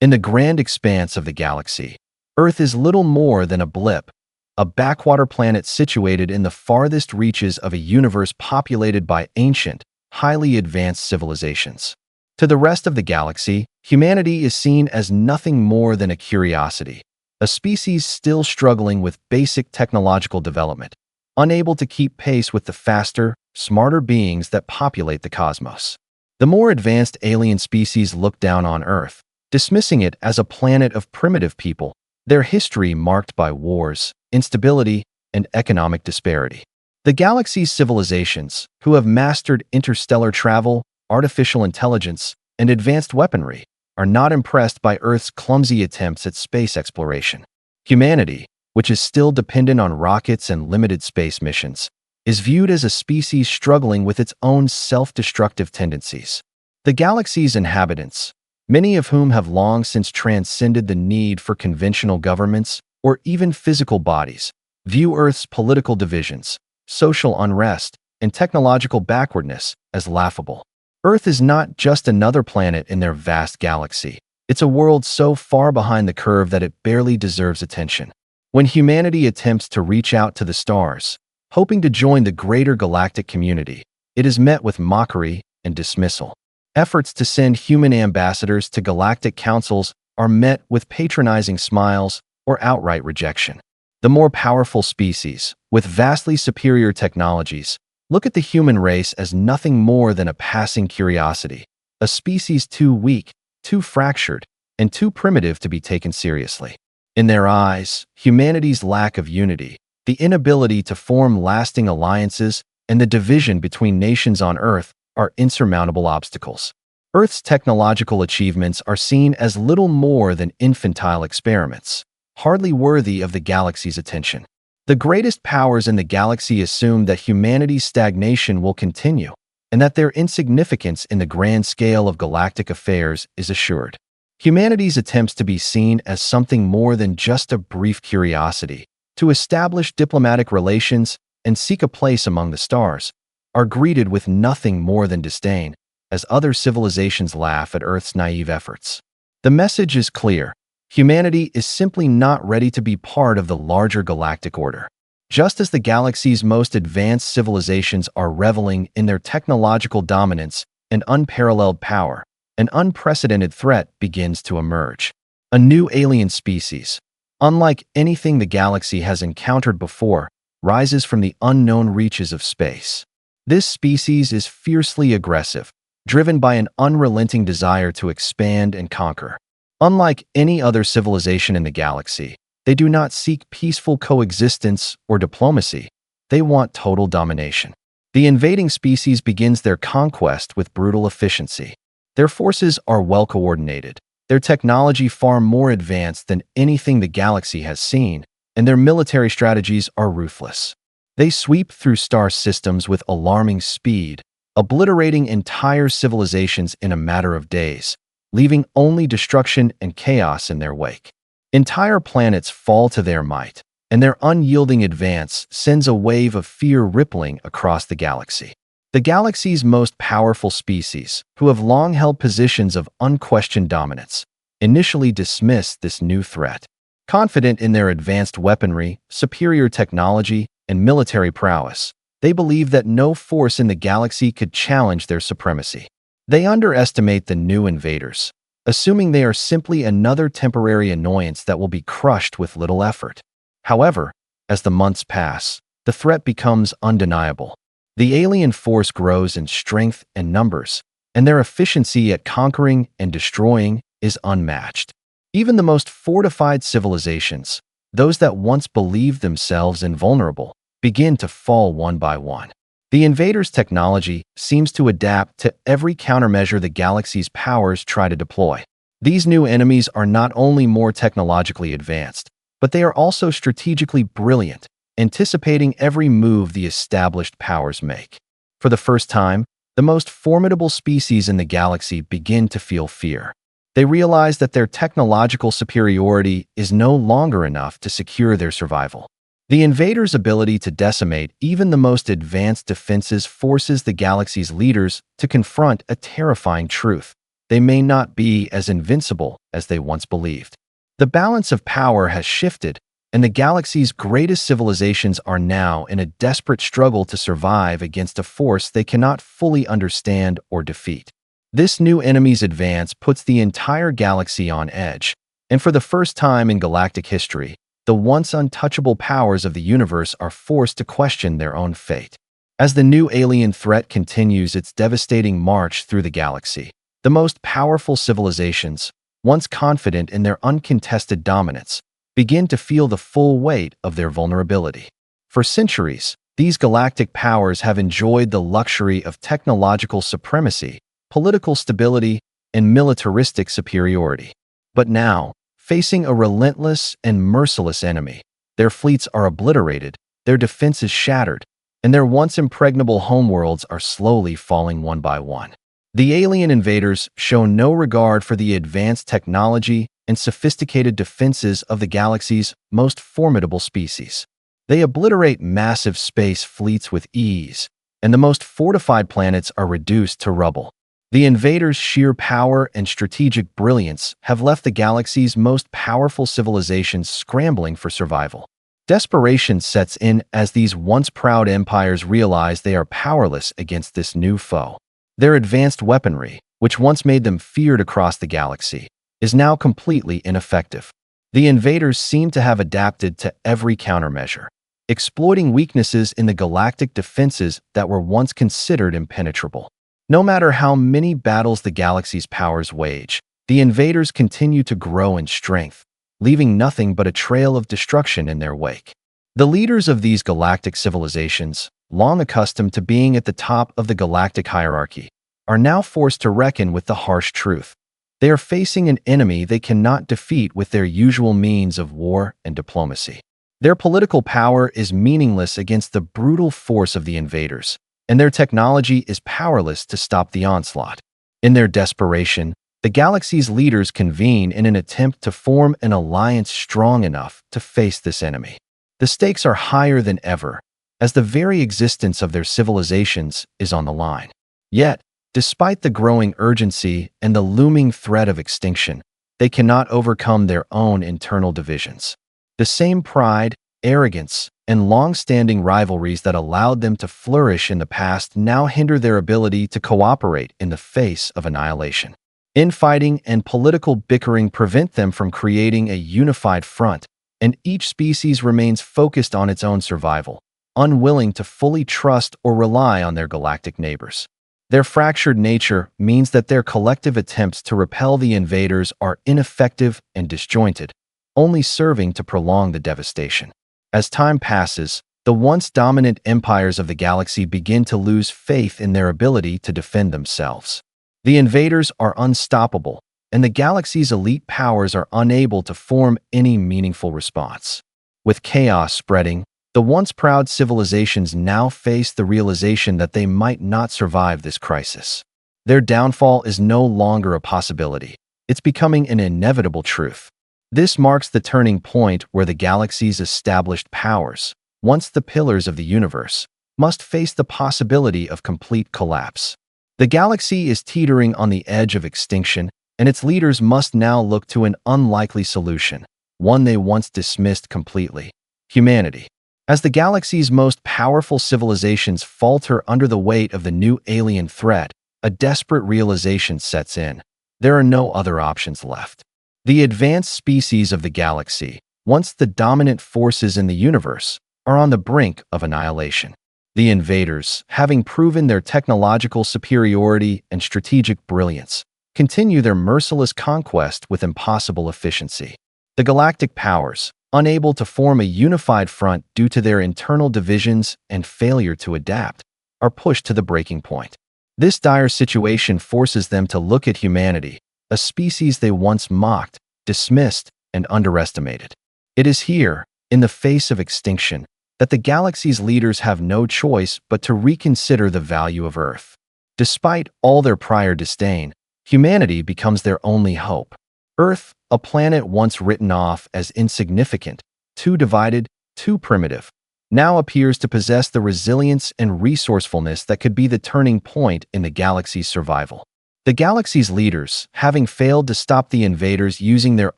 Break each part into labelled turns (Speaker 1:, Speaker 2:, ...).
Speaker 1: In the grand expanse of the galaxy, Earth is little more than a blip, a backwater planet situated in the farthest reaches of a universe populated by ancient, highly advanced civilizations. To the rest of the galaxy, humanity is seen as nothing more than a curiosity, a species still struggling with basic technological development, unable to keep pace with the faster, smarter beings that populate the cosmos. The more advanced alien species look down on Earth, dismissing it as a planet of primitive people, their history marked by wars, instability, and economic disparity. The galaxy's civilizations, who have mastered interstellar travel, artificial intelligence, and advanced weaponry, are not impressed by Earth's clumsy attempts at space exploration. Humanity, which is still dependent on rockets and limited space missions, is viewed as a species struggling with its own self-destructive tendencies. The galaxy's inhabitants, many of whom have long since transcended the need for conventional governments or even physical bodies, view Earth's political divisions, social unrest, and technological backwardness as laughable. Earth is not just another planet in their vast galaxy. It's a world so far behind the curve that it barely deserves attention. When humanity attempts to reach out to the stars, hoping to join the greater galactic community, it is met with mockery and dismissal. Efforts to send human ambassadors to galactic councils are met with patronizing smiles or outright rejection. The more powerful species, with vastly superior technologies, look at the human race as nothing more than a passing curiosity, a species too weak, too fractured, and too primitive to be taken seriously. In their eyes, humanity's lack of unity, the inability to form lasting alliances, and the division between nations on Earth are insurmountable obstacles. Earth's technological achievements are seen as little more than infantile experiments, hardly worthy of the galaxy's attention. The greatest powers in the galaxy assume that humanity's stagnation will continue, and that their insignificance in the grand scale of galactic affairs is assured. Humanity's attempts to be seen as something more than just a brief curiosity, to establish diplomatic relations and seek a place among the stars, are greeted with nothing more than disdain, as other civilizations laugh at Earth's naive efforts. The message is clear. Humanity is simply not ready to be part of the larger galactic order. Just as the galaxy's most advanced civilizations are reveling in their technological dominance and unparalleled power, an unprecedented threat begins to emerge. A new alien species, unlike anything the galaxy has encountered before, rises from the unknown reaches of space. This species is fiercely aggressive, driven by an unrelenting desire to expand and conquer. Unlike any other civilization in the galaxy, they do not seek peaceful coexistence or diplomacy. They want total domination. The invading species begins their conquest with brutal efficiency. Their forces are well coordinated, their technology far more advanced than anything the galaxy has seen, and their military strategies are ruthless. They sweep through star systems with alarming speed, obliterating entire civilizations in a matter of days, leaving only destruction and chaos in their wake. Entire planets fall to their might, and their unyielding advance sends a wave of fear rippling across the galaxy. The galaxy's most powerful species, who have long held positions of unquestioned dominance, initially dismissed this new threat. Confident in their advanced weaponry, superior technology, and military prowess, they believe that no force in the galaxy could challenge their supremacy. They underestimate the new invaders, assuming they are simply another temporary annoyance that will be crushed with little effort. However, as the months pass, the threat becomes undeniable. The alien force grows in strength and numbers, and their efficiency at conquering and destroying is unmatched. Even the most fortified civilizations, those that once believed themselves invulnerable, begin to fall one by one. The invaders' technology seems to adapt to every countermeasure the galaxy's powers try to deploy. These new enemies are not only more technologically advanced, but they are also strategically brilliant, anticipating every move the established powers make. For the first time, the most formidable species in the galaxy begin to feel fear. They realize that their technological superiority is no longer enough to secure their survival. The invaders' ability to decimate even the most advanced defenses forces the galaxy's leaders to confront a terrifying truth. they may not be as invincible as they once believed. The balance of power has shifted, and the galaxy's greatest civilizations are now in a desperate struggle to survive against a force they cannot fully understand or defeat. This new enemy's advance puts the entire galaxy on edge, and for the first time in galactic history, the once untouchable powers of the universe are forced to question their own fate. As the new alien threat continues its devastating march through the galaxy, the most powerful civilizations, once confident in their uncontested dominance, begin to feel the full weight of their vulnerability. For centuries, these galactic powers have enjoyed the luxury of technological supremacy, political stability, and militaristic superiority. But now, facing a relentless and merciless enemy, their fleets are obliterated, their defenses shattered, and their once impregnable homeworlds are slowly falling one by one. The alien invaders show no regard for the advanced technology and sophisticated defenses of the galaxy's most formidable species. They obliterate massive space fleets with ease, and the most fortified planets are reduced to rubble. The invaders' sheer power and strategic brilliance have left the galaxy's most powerful civilizations scrambling for survival. Desperation sets in as these once proud empires realize they are powerless against this new foe. Their advanced weaponry, which once made them feared across the galaxy, is now completely ineffective. The invaders seem to have adapted to every countermeasure, exploiting weaknesses in the galactic defenses that were once considered impenetrable. No matter how many battles the galaxy's powers wage, the invaders continue to grow in strength, leaving nothing but a trail of destruction in their wake. The leaders of these galactic civilizations, long accustomed to being at the top of the galactic hierarchy, are now forced to reckon with the harsh truth. They are facing an enemy they cannot defeat with their usual means of war and diplomacy. Their political power is meaningless against the brutal force of the invaders, and their technology is powerless to stop the onslaught. In their desperation, the galaxy's leaders convene in an attempt to form an alliance strong enough to face this enemy. The stakes are higher than ever, as the very existence of their civilizations is on the line. Yet, despite the growing urgency and the looming threat of extinction, they cannot overcome their own internal divisions. The same pride, arrogance, and long-standing rivalries that allowed them to flourish in the past now hinder their ability to cooperate in the face of annihilation. Infighting and political bickering prevent them from creating a unified front, and each species remains focused on its own survival, unwilling to fully trust or rely on their galactic neighbors. Their fractured nature means that their collective attempts to repel the invaders are ineffective and disjointed, only serving to prolong the devastation. As time passes, the once dominant empires of the galaxy begin to lose faith in their ability to defend themselves. The invaders are unstoppable, and the galaxy's elite powers are unable to form any meaningful response. With chaos spreading, the once proud civilizations now face the realization that they might not survive this crisis. Their downfall is no longer a possibility. It's becoming an inevitable truth. This marks the turning point where the galaxy's established powers, once the pillars of the universe, must face the possibility of complete collapse. The galaxy is teetering on the edge of extinction, and its leaders must now look to an unlikely solution, one they once dismissed completely: humanity. As the galaxy's most powerful civilizations falter under the weight of the new alien threat, a desperate realization sets in. There are no other options left. The advanced species of the galaxy, once the dominant forces in the universe, are on the brink of annihilation. The invaders, having proven their technological superiority and strategic brilliance, continue their merciless conquest with impossible efficiency. The galactic powers, unable to form a unified front due to their internal divisions and failure to adapt, are pushed to the breaking point. This dire situation forces them to look at humanity, a species they once mocked, dismissed, and underestimated. It is here, in the face of extinction, that the galaxy's leaders have no choice but to reconsider the value of Earth. Despite all their prior disdain, humanity becomes their only hope. Earth, a planet once written off as insignificant, too divided, too primitive, now appears to possess the resilience and resourcefulness that could be the turning point in the galaxy's survival. The galaxy's leaders, having failed to stop the invaders using their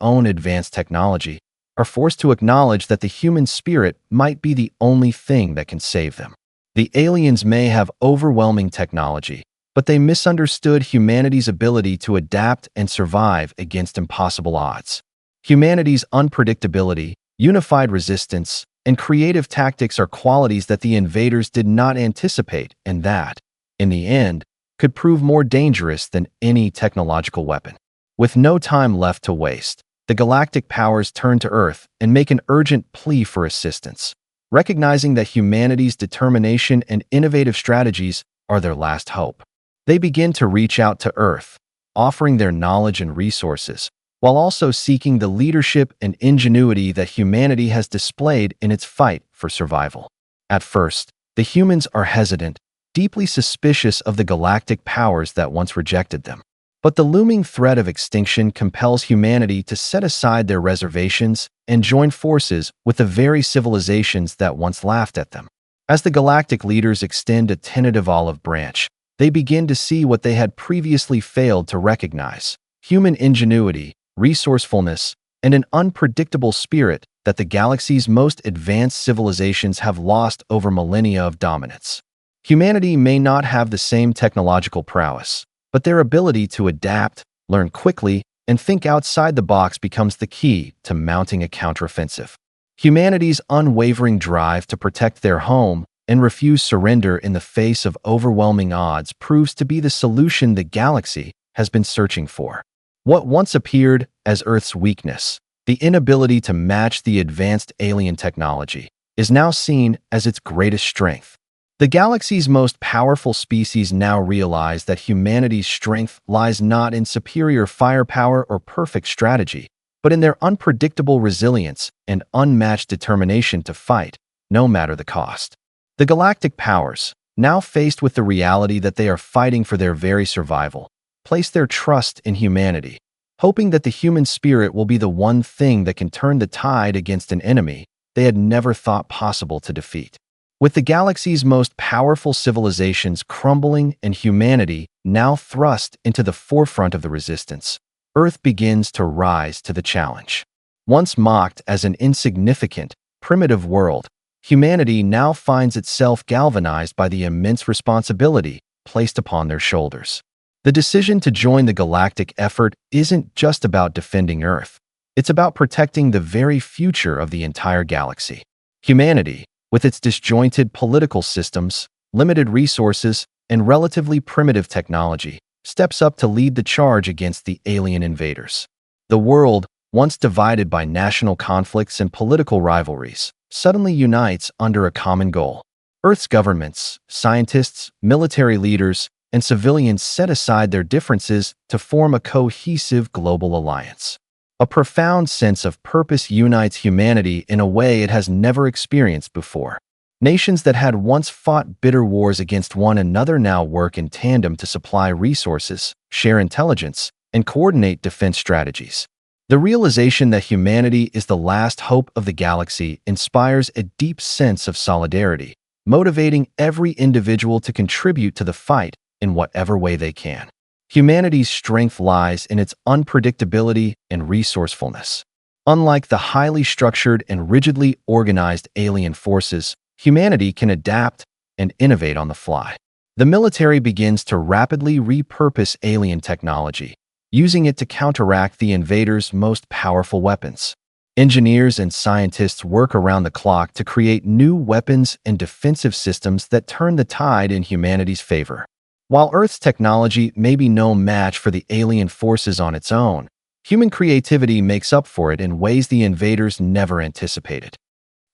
Speaker 1: own advanced technology, are forced to acknowledge that the human spirit might be the only thing that can save them. The aliens may have overwhelming technology, but they misunderstood humanity's ability to adapt and survive against impossible odds. Humanity's unpredictability, unified resistance, and creative tactics are qualities that the invaders did not anticipate and that, in the end, could prove more dangerous than any technological weapon. With no time left to waste, the galactic powers turn to Earth and make an urgent plea for assistance, recognizing that humanity's determination and innovative strategies are their last hope. They begin to reach out to Earth, offering their knowledge and resources, while also seeking the leadership and ingenuity that humanity has displayed in its fight for survival. At first, the humans are hesitant, deeply suspicious of the galactic powers that once rejected them. But the looming threat of extinction compels humanity to set aside their reservations and join forces with the very civilizations that once laughed at them. As the galactic leaders extend a tentative olive branch, they begin to see what they had previously failed to recognize: human ingenuity, resourcefulness, and an unpredictable spirit that the galaxy's most advanced civilizations have lost over millennia of dominance. Humanity may not have the same technological prowess, but their ability to adapt, learn quickly, and think outside the box becomes the key to mounting a counteroffensive. Humanity's unwavering drive to protect their home and refuse surrender in the face of overwhelming odds proves to be the solution the galaxy has been searching for. What once appeared as Earth's weakness, the inability to match the advanced alien technology, is now seen as its greatest strength. The galaxy's most powerful species now realize that humanity's strength lies not in superior firepower or perfect strategy, but in their unpredictable resilience and unmatched determination to fight, no matter the cost. The galactic powers, now faced with the reality that they are fighting for their very survival, place their trust in humanity, hoping that the human spirit will be the one thing that can turn the tide against an enemy they had never thought possible to defeat. With the galaxy's most powerful civilizations crumbling and humanity now thrust into the forefront of the resistance, Earth begins to rise to the challenge. Once mocked as an insignificant, primitive world, humanity now finds itself galvanized by the immense responsibility placed upon their shoulders. The decision to join the galactic effort isn't just about defending Earth. It's about protecting the very future of the entire galaxy. Humanity, with its disjointed political systems, limited resources, and relatively primitive technology, steps up to lead the charge against the alien invaders. The world, once divided by national conflicts and political rivalries, suddenly unites under a common goal. Earth's governments, scientists, military leaders, and civilians set aside their differences to form a cohesive global alliance. A profound sense of purpose unites humanity in a way it has never experienced before. Nations that had once fought bitter wars against one another now work in tandem to supply resources, share intelligence, and coordinate defense strategies. The realization that humanity is the last hope of the galaxy inspires a deep sense of solidarity, motivating every individual to contribute to the fight in whatever way they can. Humanity's strength lies in its unpredictability and resourcefulness. Unlike the highly structured and rigidly organized alien forces, humanity can adapt and innovate on the fly. The military begins to rapidly repurpose alien technology, using it to counteract the invaders' most powerful weapons. Engineers and scientists work around the clock to create new weapons and defensive systems that turn the tide in humanity's favor. While Earth's technology may be no match for the alien forces on its own, human creativity makes up for it in ways the invaders never anticipated.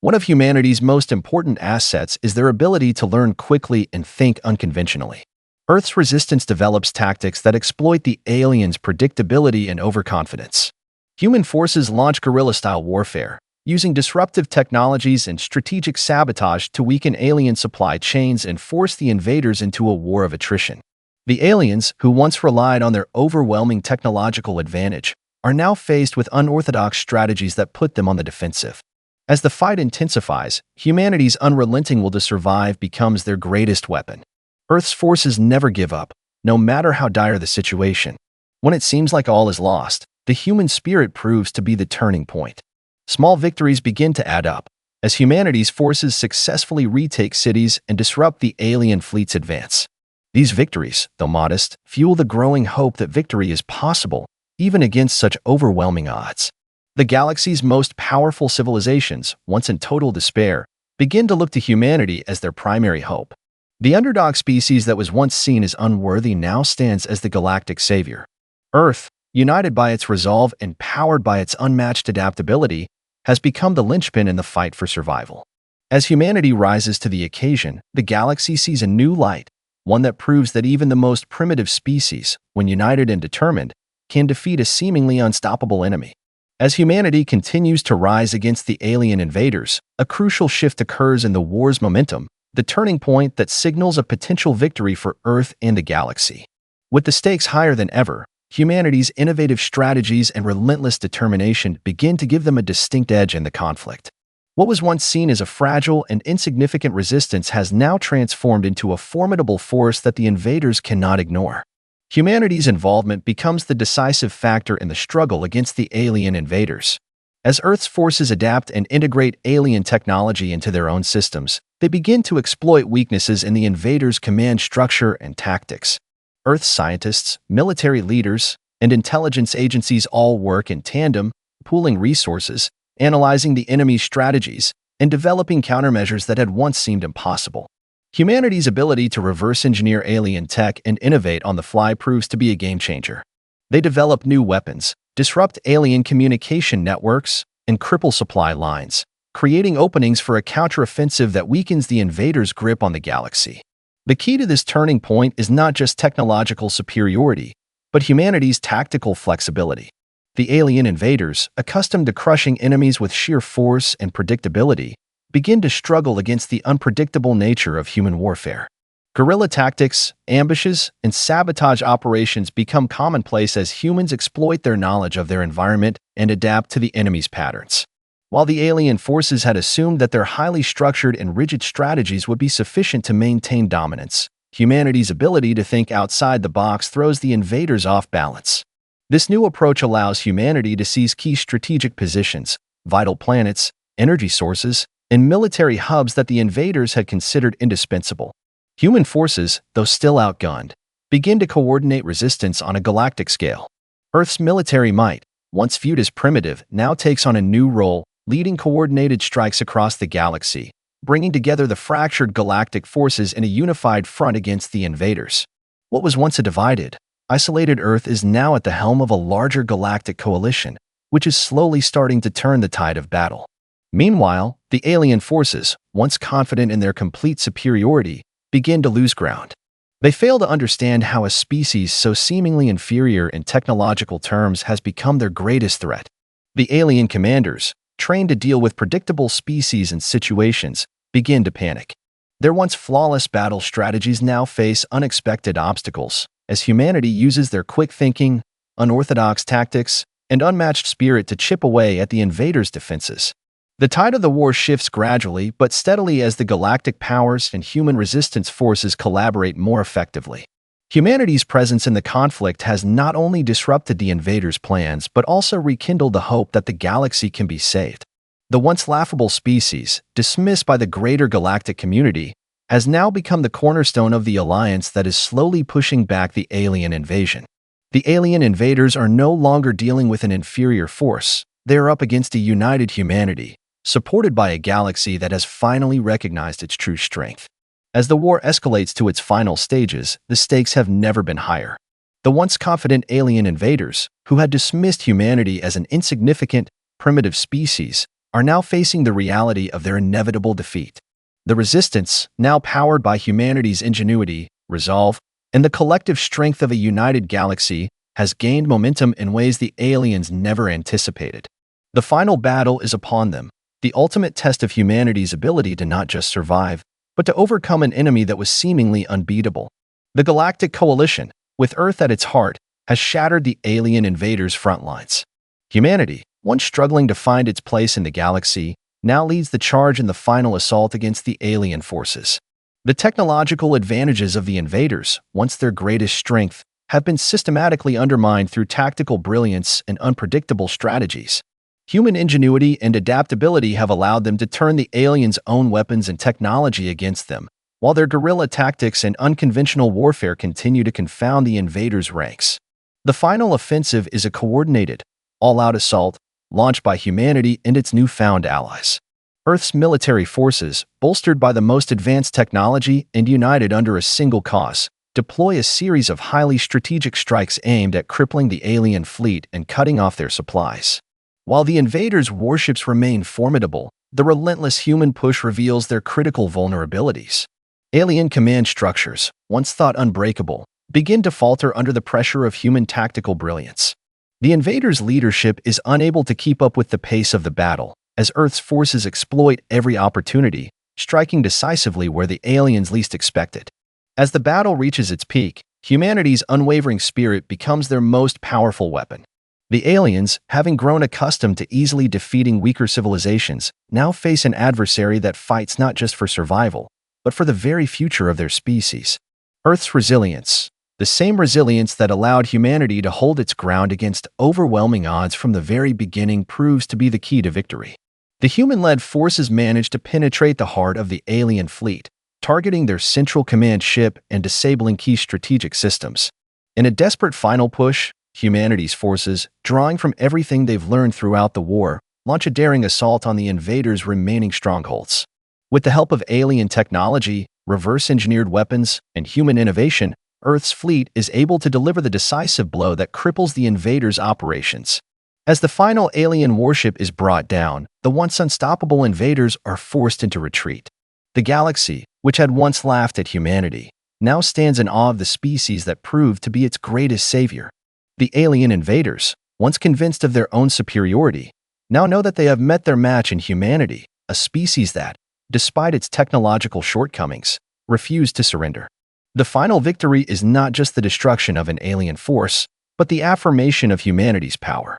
Speaker 1: One of humanity's most important assets is their ability to learn quickly and think unconventionally. Earth's resistance develops tactics that exploit the aliens' predictability and overconfidence. Human forces launch guerrilla-style warfare, using disruptive technologies and strategic sabotage to weaken alien supply chains and force the invaders into a war of attrition. The aliens, who once relied on their overwhelming technological advantage, are now faced with unorthodox strategies that put them on the defensive. As the fight intensifies, humanity's unrelenting will to survive becomes their greatest weapon. Earth's forces never give up, no matter how dire the situation. When it seems like all is lost, the human spirit proves to be the turning point. Small victories begin to add up, as humanity's forces successfully retake cities and disrupt the alien fleet's advance. These victories, though modest, fuel the growing hope that victory is possible, even against such overwhelming odds. The galaxy's most powerful civilizations, once in total despair, begin to look to humanity as their primary hope. The underdog species that was once seen as unworthy now stands as the galactic savior. Earth, united by its resolve and powered by its unmatched adaptability, has become the linchpin in the fight for survival. As humanity rises to the occasion, the galaxy sees a new light, one that proves that even the most primitive species, when united and determined, can defeat a seemingly unstoppable enemy. As humanity continues to rise against the alien invaders, a crucial shift occurs in the war's momentum, the turning point that signals a potential victory for Earth and the galaxy. With the stakes higher than ever, humanity's innovative strategies and relentless determination begin to give them a distinct edge in the conflict. What was once seen as a fragile and insignificant resistance has now transformed into a formidable force that the invaders cannot ignore. Humanity's involvement becomes the decisive factor in the struggle against the alien invaders. As Earth's forces adapt and integrate alien technology into their own systems, they begin to exploit weaknesses in the invaders' command structure and tactics. Earth's scientists, military leaders, and intelligence agencies all work in tandem, pooling resources, analyzing the enemy's strategies, and developing countermeasures that had once seemed impossible. Humanity's ability to reverse engineer alien tech and innovate on the fly proves to be a game changer. They develop new weapons, disrupt alien communication networks, and cripple supply lines, creating openings for a counteroffensive that weakens the invaders' grip on the galaxy. The key to this turning point is not just technological superiority, but humanity's tactical flexibility. The alien invaders, accustomed to crushing enemies with sheer force and predictability, begin to struggle against the unpredictable nature of human warfare. Guerrilla tactics, ambushes, and sabotage operations become commonplace as humans exploit their knowledge of their environment and adapt to the enemy's patterns. While the alien forces had assumed that their highly structured and rigid strategies would be sufficient to maintain dominance, humanity's ability to think outside the box throws the invaders off balance. This new approach allows humanity to seize key strategic positions, vital planets, energy sources, and military hubs that the invaders had considered indispensable. Human forces, though still outgunned, begin to coordinate resistance on a galactic scale. Earth's military might, once viewed as primitive, now takes on a new role, leading coordinated strikes across the galaxy, bringing together the fractured galactic forces in a unified front against the invaders. What was once a divided, isolated Earth is now at the helm of a larger galactic coalition, which is slowly starting to turn the tide of battle. Meanwhile, the alien forces, once confident in their complete superiority, begin to lose ground. They fail to understand how a species so seemingly inferior in technological terms has become their greatest threat. The alien commanders, trained to deal with predictable species and situations, begin to panic. Their once flawless battle strategies now face unexpected obstacles, as humanity uses their quick thinking, unorthodox tactics, and unmatched spirit to chip away at the invaders' defenses. The tide of the war shifts gradually but steadily as the galactic powers and human resistance forces collaborate more effectively. Humanity's presence in the conflict has not only disrupted the invaders' plans but also rekindled the hope that the galaxy can be saved. The once laughable species, dismissed by the greater galactic community, has now become the cornerstone of the alliance that is slowly pushing back the alien invasion. The alien invaders are no longer dealing with an inferior force. They are up against a united humanity, supported by a galaxy that has finally recognized its true strength. As the war escalates to its final stages, the stakes have never been higher. The once confident alien invaders, who had dismissed humanity as an insignificant, primitive species, are now facing the reality of their inevitable defeat. The resistance, now powered by humanity's ingenuity, resolve, and the collective strength of a united galaxy, has gained momentum in ways the aliens never anticipated. The final battle is upon them, the ultimate test of humanity's ability to not just survive, but to overcome an enemy that was seemingly unbeatable. The Galactic Coalition, with Earth at its heart, has shattered the alien invaders' front lines. Humanity, once struggling to find its place in the galaxy, now leads the charge in the final assault against the alien forces. The technological advantages of the invaders, once their greatest strength, have been systematically undermined through tactical brilliance and unpredictable strategies. Human ingenuity and adaptability have allowed them to turn the aliens' own weapons and technology against them, while their guerrilla tactics and unconventional warfare continue to confound the invaders' ranks. The final offensive is a coordinated, all-out assault launched by humanity and its newfound allies. Earth's military forces, bolstered by the most advanced technology and united under a single cause, deploy a series of highly strategic strikes aimed at crippling the alien fleet and cutting off their supplies. While the invaders' warships remain formidable, the relentless human push reveals their critical vulnerabilities. Alien command structures, once thought unbreakable, begin to falter under the pressure of human tactical brilliance. The invaders' leadership is unable to keep up with the pace of the battle, as Earth's forces exploit every opportunity, striking decisively where the aliens least expect it. As the battle reaches its peak, humanity's unwavering spirit becomes their most powerful weapon. The aliens, having grown accustomed to easily defeating weaker civilizations, now face an adversary that fights not just for survival, but for the very future of their species. Earth's resilience, the same resilience that allowed humanity to hold its ground against overwhelming odds from the very beginning, proves to be the key to victory. The human-led forces manage to penetrate the heart of the alien fleet, targeting their central command ship and disabling key strategic systems. In a desperate final push, humanity's forces, drawing from everything they've learned throughout the war, launch a daring assault on the invaders' remaining strongholds. With the help of alien technology, reverse-engineered weapons, and human innovation, Earth's fleet is able to deliver the decisive blow that cripples the invaders' operations. As the final alien warship is brought down, the once unstoppable invaders are forced into retreat. The galaxy, which had once laughed at humanity, now stands in awe of the species that proved to be its greatest savior. The alien invaders, once convinced of their own superiority, now know that they have met their match in humanity, a species that, despite its technological shortcomings, refused to surrender. The final victory is not just the destruction of an alien force, but the affirmation of humanity's power.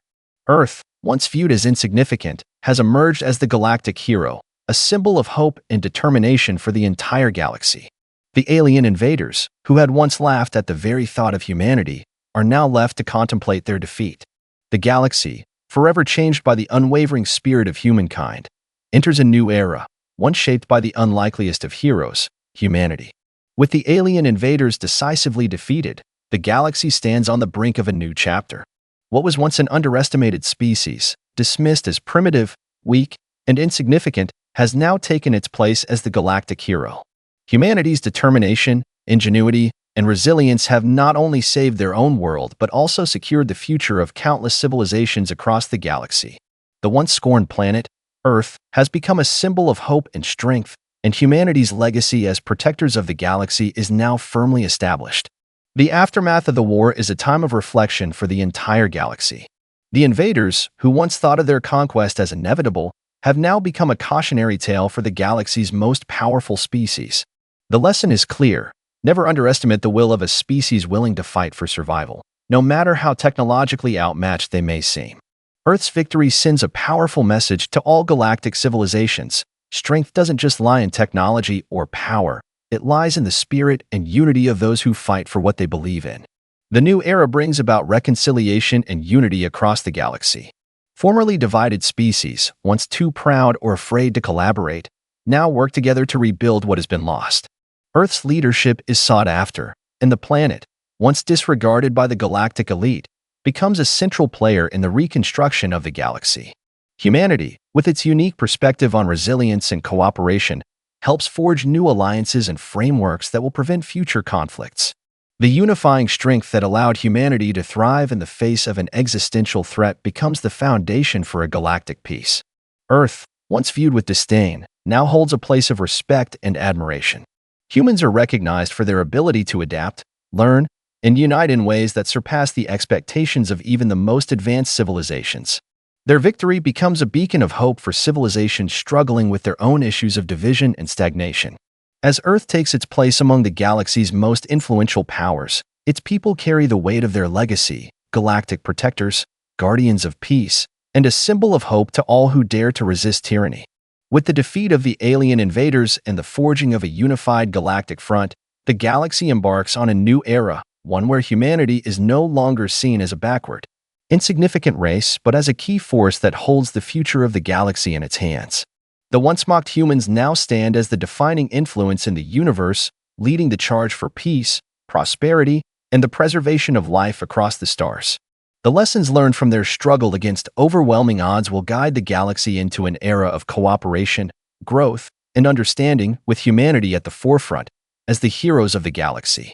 Speaker 1: Earth, once viewed as insignificant, has emerged as the galactic hero, a symbol of hope and determination for the entire galaxy. The alien invaders, who had once laughed at the very thought of humanity, are now left to contemplate their defeat. The galaxy, forever changed by the unwavering spirit of humankind, enters a new era, one shaped by the unlikeliest of heroes, humanity. With the alien invaders decisively defeated, the galaxy stands on the brink of a new chapter. What was once an underestimated species, dismissed as primitive, weak, and insignificant, has now taken its place as the galactic hero. Humanity's determination, ingenuity, and resilience have not only saved their own world but also secured the future of countless civilizations across the galaxy. The once scorned planet, Earth, has become a symbol of hope and strength, and humanity's legacy as protectors of the galaxy is now firmly established. The aftermath of the war is a time of reflection for the entire galaxy. The invaders, who once thought of their conquest as inevitable, have now become a cautionary tale for the galaxy's most powerful species. The lesson is clear: never underestimate the will of a species willing to fight for survival, no matter how technologically outmatched they may seem. Earth's victory sends a powerful message to all galactic civilizations. Strength doesn't just lie in technology or power. It lies in the spirit and unity of those who fight for what they believe in. The new era brings about reconciliation and unity across the galaxy. Formerly divided species, once too proud or afraid to collaborate, now work together to rebuild what has been lost. Earth's leadership is sought after, and the planet, once disregarded by the galactic elite, becomes a central player in the reconstruction of the galaxy. Humanity, with its unique perspective on resilience and cooperation, helps forge new alliances and frameworks that will prevent future conflicts. The unifying strength that allowed humanity to thrive in the face of an existential threat becomes the foundation for a galactic peace. Earth, once viewed with disdain, now holds a place of respect and admiration. Humans are recognized for their ability to adapt, learn, and unite in ways that surpass the expectations of even the most advanced civilizations. Their victory becomes a beacon of hope for civilizations struggling with their own issues of division and stagnation. As Earth takes its place among the galaxy's most influential powers, its people carry the weight of their legacy, galactic protectors, guardians of peace, and a symbol of hope to all who dare to resist tyranny. With the defeat of the alien invaders and the forging of a unified galactic front, the galaxy embarks on a new era, one where humanity is no longer seen as a backward, insignificant race, but as a key force that holds the future of the galaxy in its hands. The once mocked humans now stand as the defining influence in the universe, leading the charge for peace, prosperity, and the preservation of life across the stars. The lessons learned from their struggle against overwhelming odds will guide the galaxy into an era of cooperation, growth, and understanding, with humanity at the forefront as the heroes of the galaxy.